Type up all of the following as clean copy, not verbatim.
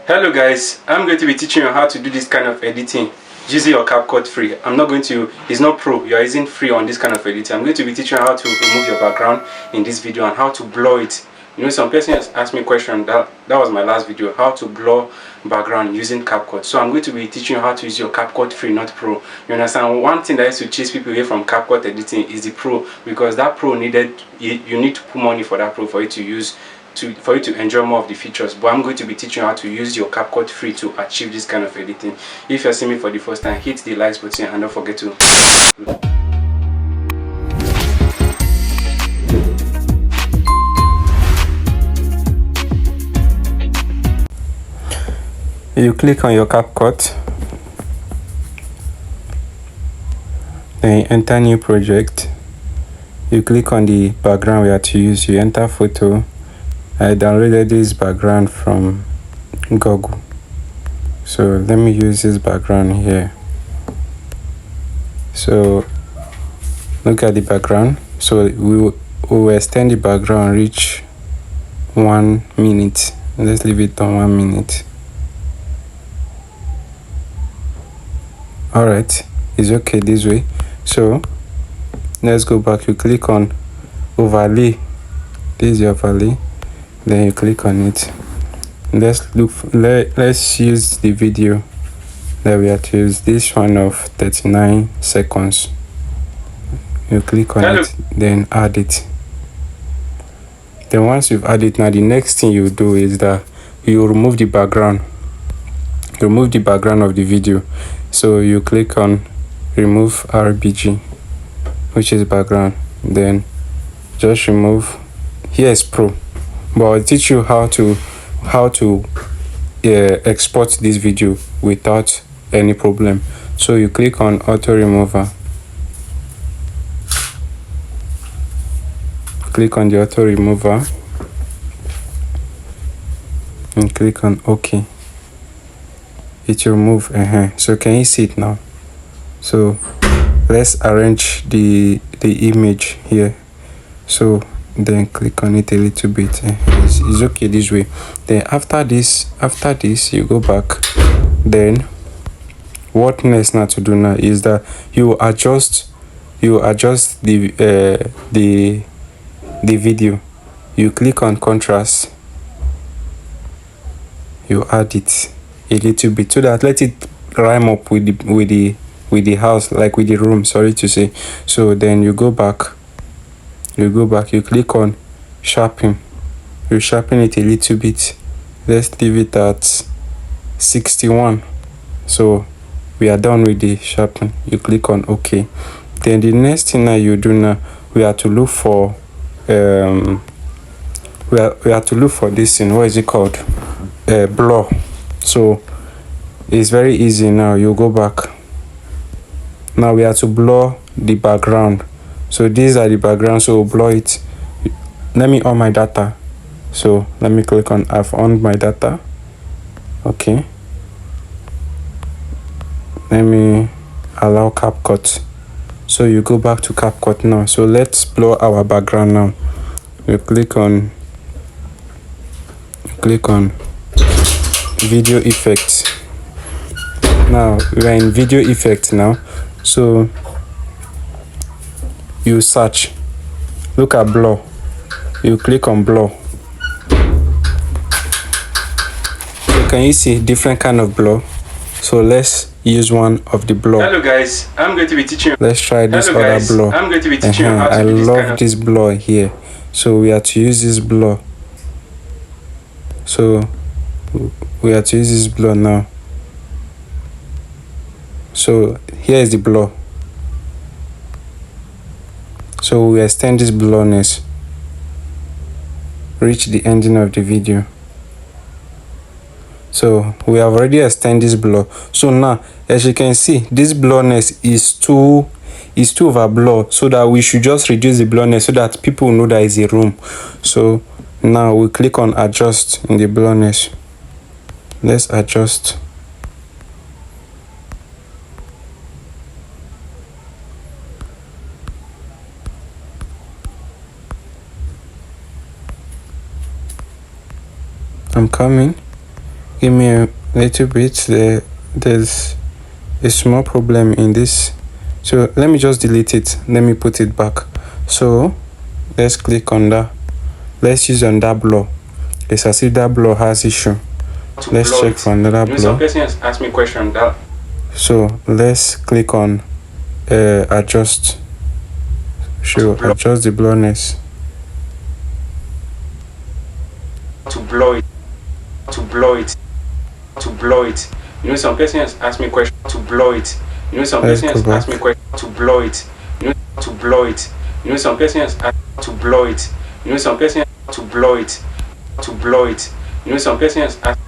Hello guys, I'm going to be teaching you how to do this kind of editing using your CapCut free. It's not pro, you are using free on this kind of editing. I'm going to be teaching you how to remove your background in this video and how to blur it. You know, some person has asked me a question, that was my last video, how to blur background using CapCut. So I'm going to be teaching you how to use your CapCut free, not pro. You understand? One thing that used to chase people away from CapCut editing is the pro, because that pro you need to put money for that pro for you to use, for you to enjoy more of the features. But I'm going to be teaching you how to use your CapCut free to achieve this kind of editing. If you're seeing me for the first time, hit the like button and don't forget to you click on your CapCut, then you enter new project. You click on the background we are to use. You enter photo. I downloaded this background from Google, so let me use this background here. So look at the background. So we will extend the background, reach 1 minute. Let's leave it on 1 minute. Alright, it's okay this way. So let's go back. You click on overlay. This is your overlay. Then you click on it. Let's use the video that we have to use, this one of 39 seconds. You click on it, then add it. Then once you've added it, now the next thing you do is that you remove the background. Remove the background of the video. So you click on remove RBG, which is background. Then just remove. Here is pro, but I'll teach you how to export this video without any problem. So you click on auto remover. Click on the auto remover and click on OK. It will remove. So can you see it now? So let's arrange the image here. So then click on it a little bit. It's okay this way. Then after this you go back. Then what next now to do now is that you adjust the video. You click on contrast. You add it a little bit so that let it rhyme up with the house, like with the room, sorry to say. So then you go back, you click on sharpen. You sharpen it a little bit. Let's leave it at 61. So we are done with the sharpen. You click on OK. Then the next thing that you do now, we have to look for this thing. What is it called? Blur. So it's very easy. Now you go back. Now we have to blur the background. So these are the backgrounds, so we'll blur it. Let me on my data. So let me click on I've on my data. Okay. Let me allow CapCut. So you go back to CapCut now. So let's blur our background now. You click on video effects. Now we are in video effects now. So you search, look at blur. You click on blur. So can you see different kind of blur? So let's use one of the blur. Hello guys, I'm going to be teaching you. Let's try this other blur. I'm going to be teaching you how to do this kind of. This blur here. So we have to use this blur. So we have to use this blur now. So here is the blur. So we extend this blurriness, reach the ending of the video. So we have already extended this blur. So now, as you can see, this blurriness is too over blur, so that we should just reduce the blurriness so that people know that is a room. So now we click on adjust in the blurriness. Let's adjust. I'm coming. give me a little bit. There's a small problem in this, so let me just delete it. Let me put it back. So let's click on that. Let's use on that blur. It's as if that blur has issue. Let's check for another blur. Some person has asked me a question that. So let's click on adjust. Adjust the blurriness. To blur it. To blur it. To blur it. You know, some person has asked me a question to blur it. You know, some person has asked me a question to blur it. You know, to blur it. You know, some person has asked to blur it. You know, some person has to blur it. To blur it. You know, some person has asked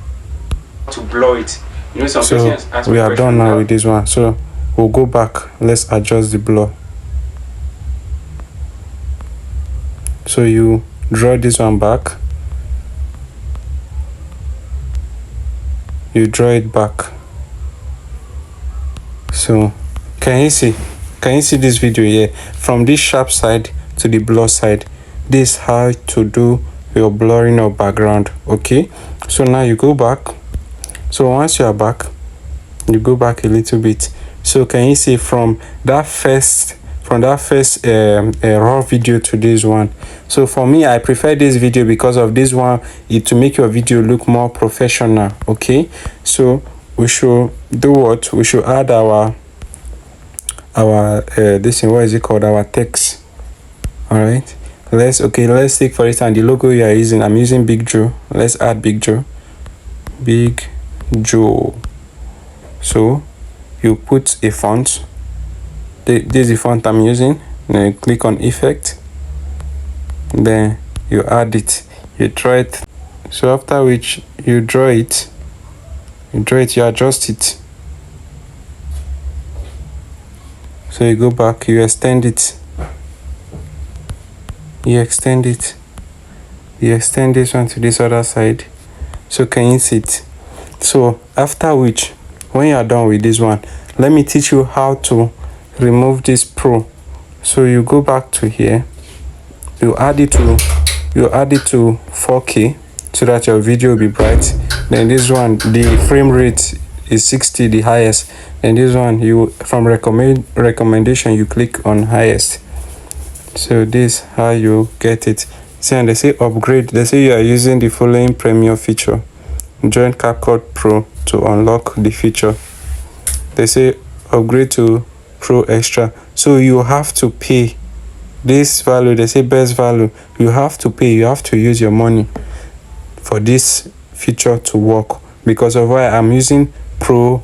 to blur it. You know, some person has asked me a question. We are done now with this one. So we'll go back. Let's adjust the blur. So you draw this one back. You draw it back. So can you see this video here? From this sharp side to the blur side, this is how to do your blurring of background. Okay, so now you go back. So once you are back, you go back a little bit. So can you see from that first raw video to this one? So for me, I prefer this video because of this one, it to make your video look more professional. Okay, so we should do what? We should add our this thing, what is it called, our text. All right, let's take for instance the logo you are using. I'm using Big Joe. Let's add Big Joe. So you put a font. This is the font I'm using. Then you click on effect, then you add it, you draw it. So after which you adjust it. So you go back, you extend it, you extend this one to this other side. So can you see it? So after which, when you are done with this one, let me teach you how to remove this pro. So you go back to here, you add it to 4K so that your video will be bright. Then this one, the frame rate is 60, the highest. And this one, you from recommendation, you click on highest. So this how you get it. See, and they say upgrade. They say you are using the following premium feature. Join CapCut Pro to unlock the feature. They say upgrade to Pro Extra. So you have to pay this value. They say best value. You have to pay. You have to use your money for this feature to work. Because of why I'm using Pro,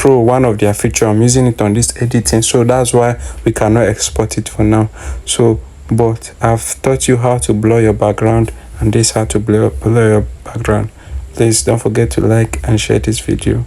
one of their feature, I'm using it on this editing. So that's why we cannot export it for now. So, but I've taught you how to blur your background, and this how to blur your background. Please don't forget to like and share this video.